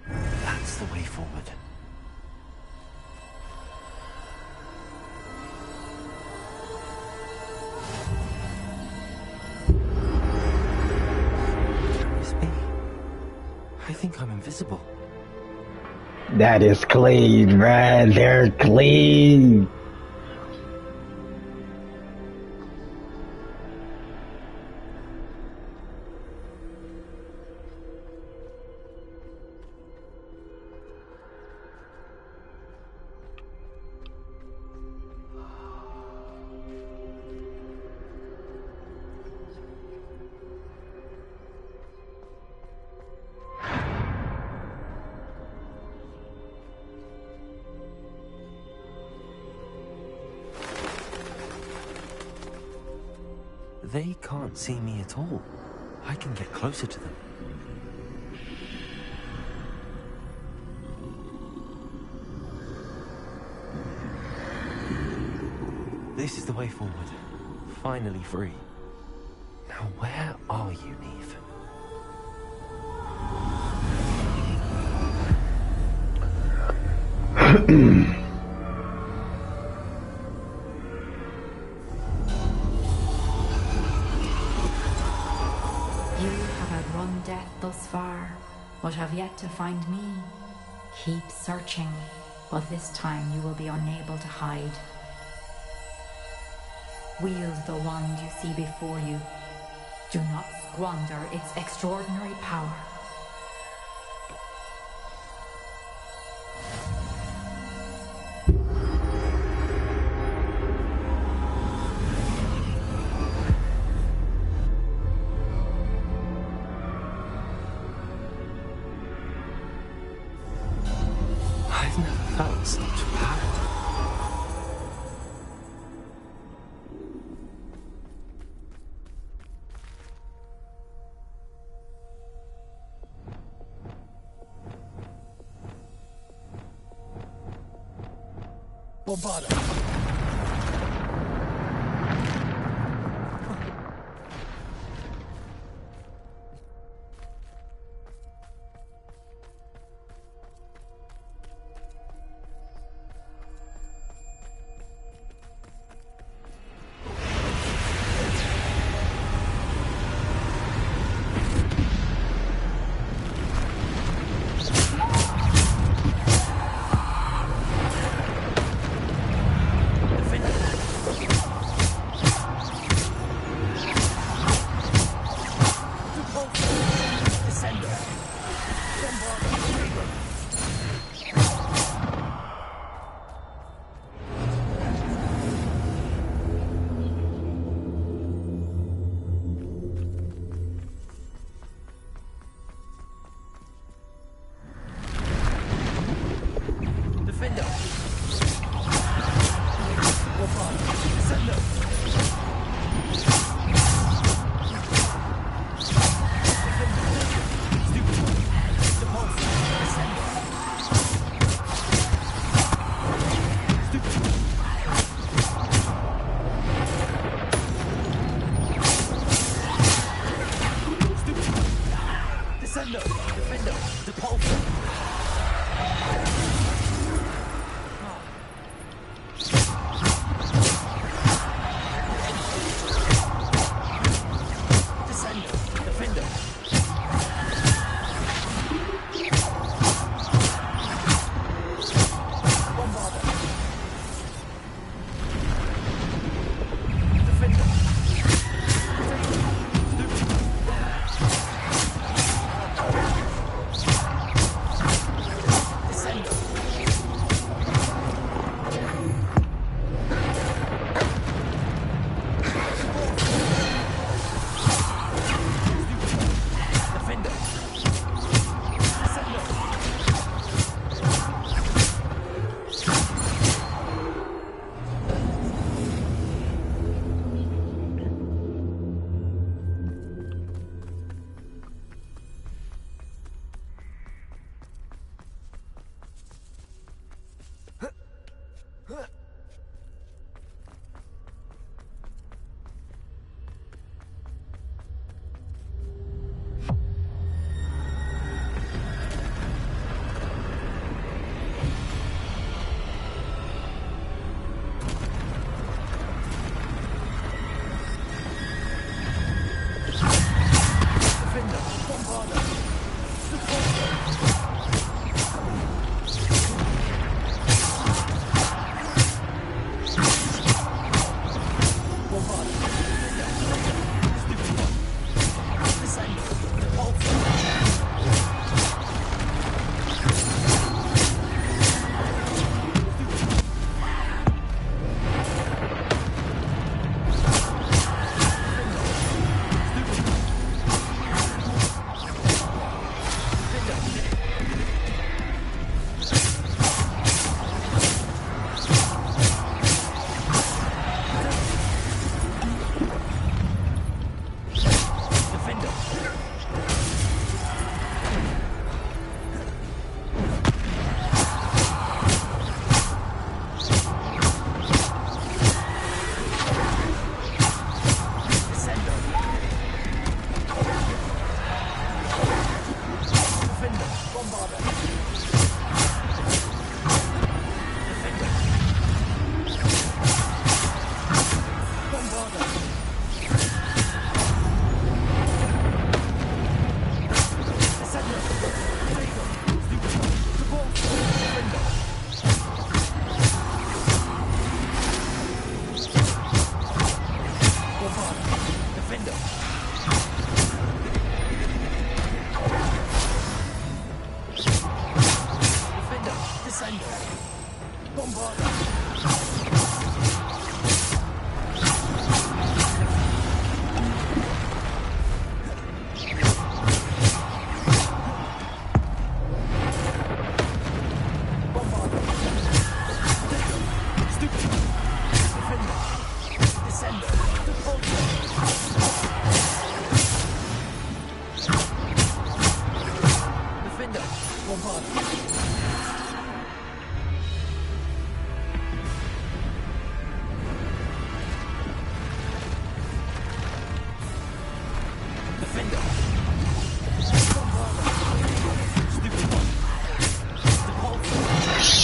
[SPEAKER 4] That's the way forward. I think I'm invisible.
[SPEAKER 1] That is clean, man. They're clean.
[SPEAKER 4] They can't see me at all. I can get closer to them. This is the way forward. Finally free. Now where are you, Neve?
[SPEAKER 10] Death thus far, but have yet to find me. Keep searching, but this time you will be unable to hide. Wield the wand you see before you. Do not squander its extraordinary power.
[SPEAKER 17] Bombarda.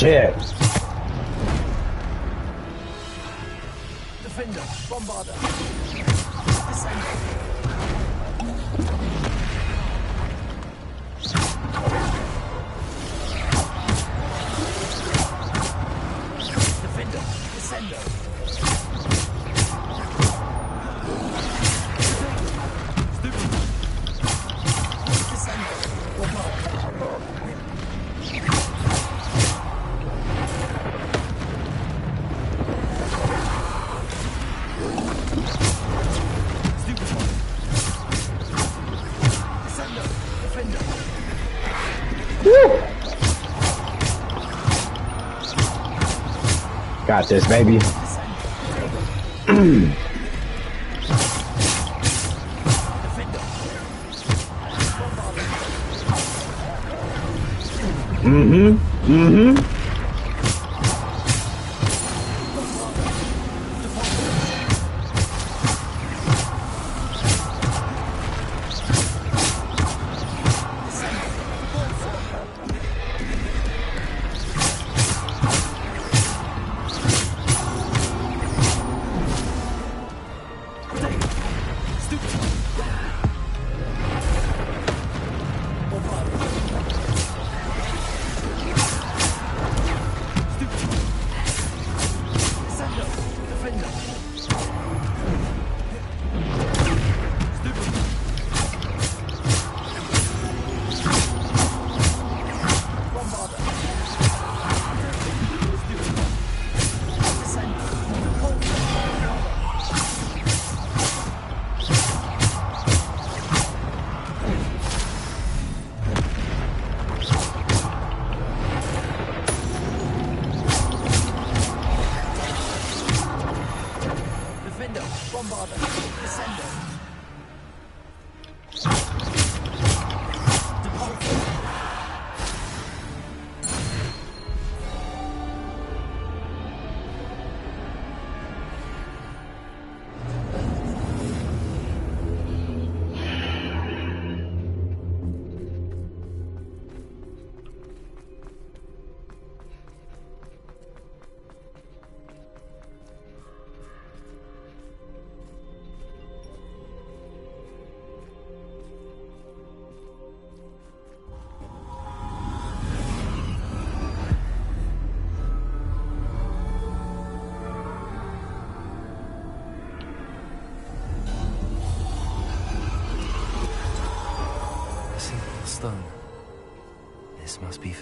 [SPEAKER 1] Shit.
[SPEAKER 13] Defender, bombarder. Descender. Defender, descender.
[SPEAKER 1] Got this, baby.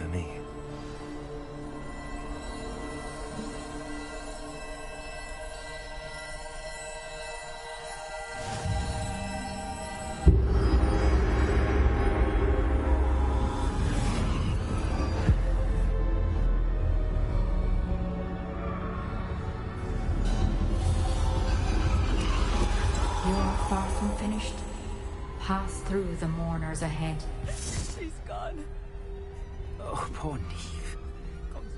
[SPEAKER 4] for me.
[SPEAKER 10] You are far from finished. Pass through the mourners ahead.
[SPEAKER 5] She's gone.
[SPEAKER 11] Oh, poor Neve.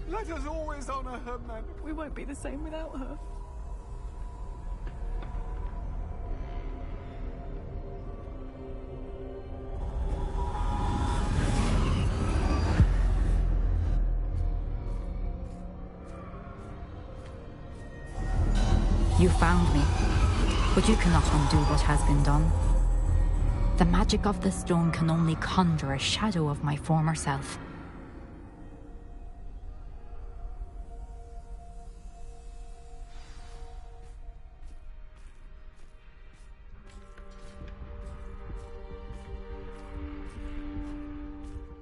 [SPEAKER 8] Let us always honor her memory.
[SPEAKER 5] We won't be the same without her.
[SPEAKER 10] You found me, but you cannot undo what has been done. The magic of the stone can only conjure a shadow of my former self.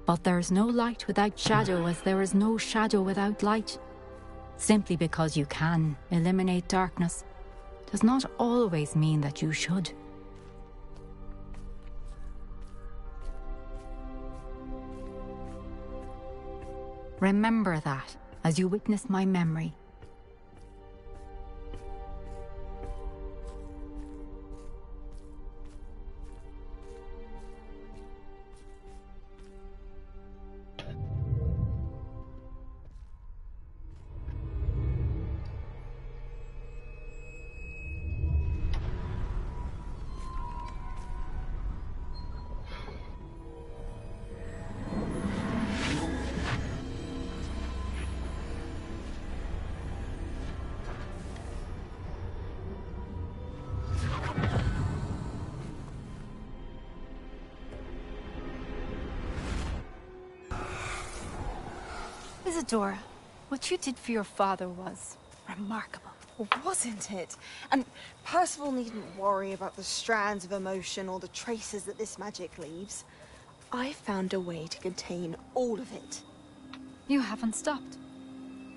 [SPEAKER 10] But there is no light without shadow, as there is no shadow without light. Simply because you can eliminate darkness does not always mean that you should. Remember that as you witness my memory.
[SPEAKER 17] Isadora, what you did for your father was remarkable.
[SPEAKER 18] Well, wasn't it? And Percival needn't worry about the strands of emotion or the traces that this magic leaves. I found a way to contain all of it.
[SPEAKER 17] You haven't stopped.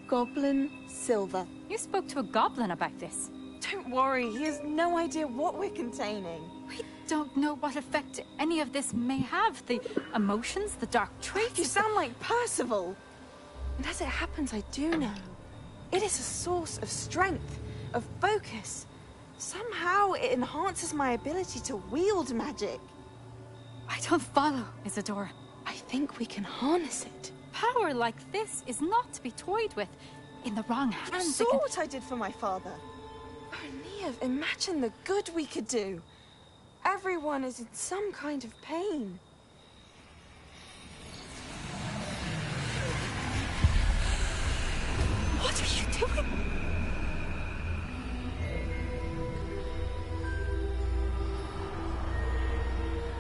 [SPEAKER 18] Goblin Silver.
[SPEAKER 17] You spoke to a goblin about this.
[SPEAKER 18] Don't worry, he has no idea what we're containing.
[SPEAKER 17] We don't know what effect any of this may have. The emotions, the dark traits.
[SPEAKER 18] You sound like Percival. And as it happens, I do know. It is a source of strength, of focus. Somehow it enhances my ability to wield magic.
[SPEAKER 17] I don't follow, Isadora.
[SPEAKER 18] I think we can harness it.
[SPEAKER 17] Power like this is not to be toyed with. In the wrong
[SPEAKER 18] You
[SPEAKER 17] hands,
[SPEAKER 18] saw what I did for my father. Oh, Neve, imagine the good we could do. Everyone is in some kind of pain.
[SPEAKER 17] What are you doing?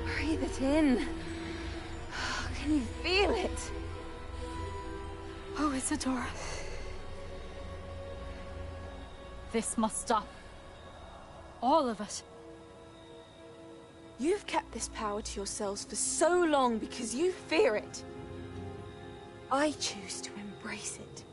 [SPEAKER 18] Breathe it in. Can you feel it?
[SPEAKER 17] Oh, Isadora. This must stop. All of it.
[SPEAKER 18] You've kept this power to yourselves for so long because you fear it. I choose to embrace it.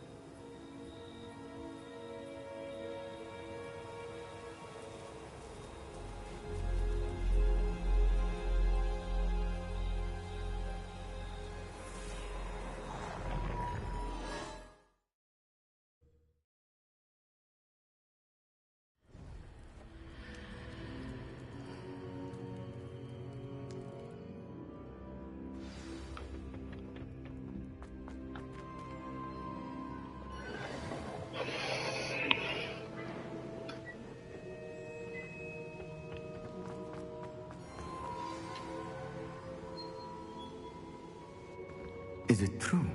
[SPEAKER 19] Is it true?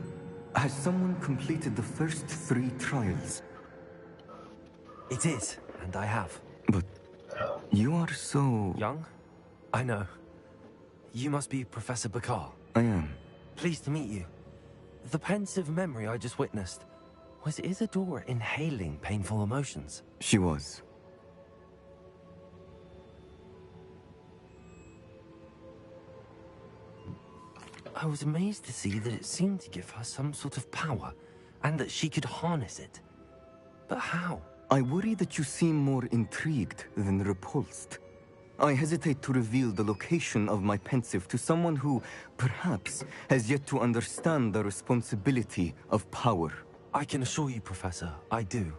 [SPEAKER 19] Has someone completed the first 3 trials?
[SPEAKER 4] It is, and I have.
[SPEAKER 19] But you are so...
[SPEAKER 4] Young? I know. You must be Professor Bakar.
[SPEAKER 19] I am.
[SPEAKER 4] Pleased to meet you. The pensive memory I just witnessed, was Isadora inhaling painful emotions?
[SPEAKER 19] She was.
[SPEAKER 4] I was amazed to see that it seemed to give her some sort of power, and that she could harness it. But how?
[SPEAKER 19] I worry that you seem more intrigued than repulsed. I hesitate to reveal the location of my pensive to someone who, perhaps, has yet to understand the responsibility of power.
[SPEAKER 4] I can assure you, Professor, I do.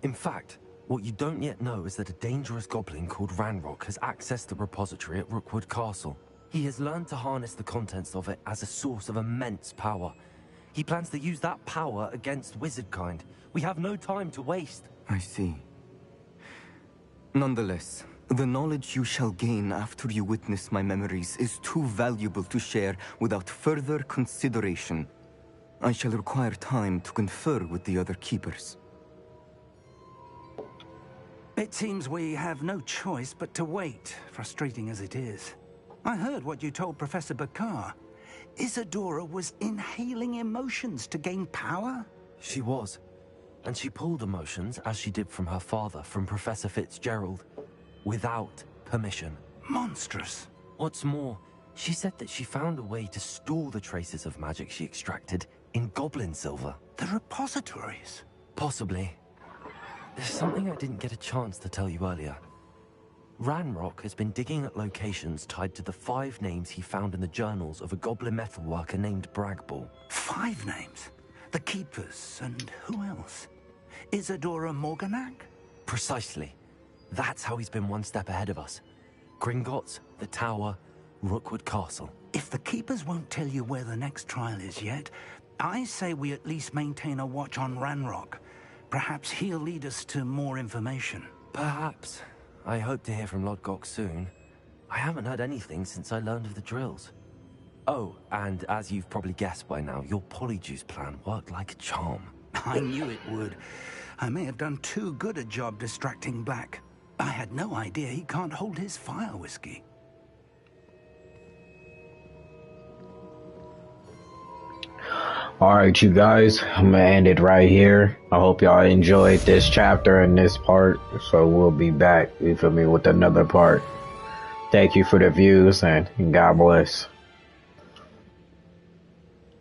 [SPEAKER 4] In fact, what you don't yet know is that a dangerous goblin called Ranrock has accessed the repository at Rookwood Castle. He has learned to harness the contents of it as a source of immense power. He plans to use that power against wizardkind. We have no time to waste.
[SPEAKER 19] I see. Nonetheless, the knowledge you shall gain after you witness my memories is too valuable to share without further consideration. I shall require time to confer with the other keepers.
[SPEAKER 11] It seems we have no choice but to wait, frustrating as it is. I heard what you told Professor Bakar. Isadora was inhaling emotions to gain power?
[SPEAKER 4] She was. And she pulled emotions, as she did from her father, from Professor Fitzgerald, without permission.
[SPEAKER 11] Monstrous.
[SPEAKER 4] What's more, she said that she found a way to store the traces of magic she extracted in goblin silver.
[SPEAKER 11] The repositories?
[SPEAKER 4] Possibly. There's something I didn't get a chance to tell you earlier. Ranrock has been digging at locations tied to the 5 names he found in the journals of a goblin metalworker named Bragball.
[SPEAKER 11] 5 names? The Keepers, and who else? Isadora Morganac?
[SPEAKER 4] Precisely. That's how he's been one step ahead of us. Gringotts, the Tower, Rookwood Castle.
[SPEAKER 11] If the Keepers won't tell you where the next trial is yet, I say we at least maintain a watch on Ranrock. Perhaps he'll lead us to more information.
[SPEAKER 4] Perhaps. I hope to hear from Lodgok soon. I haven't heard anything since I learned of the drills. Oh, and as you've probably guessed by now, your polyjuice plan worked like a charm.
[SPEAKER 11] I knew it would. I may have done too good a job distracting Black. I had no idea he can't hold his fire whiskey.
[SPEAKER 1] Alright, you guys, I'm gonna end it right here. I hope y'all enjoyed this chapter and this part. So we'll be back, you feel me, with another part. Thank you for the views and God bless.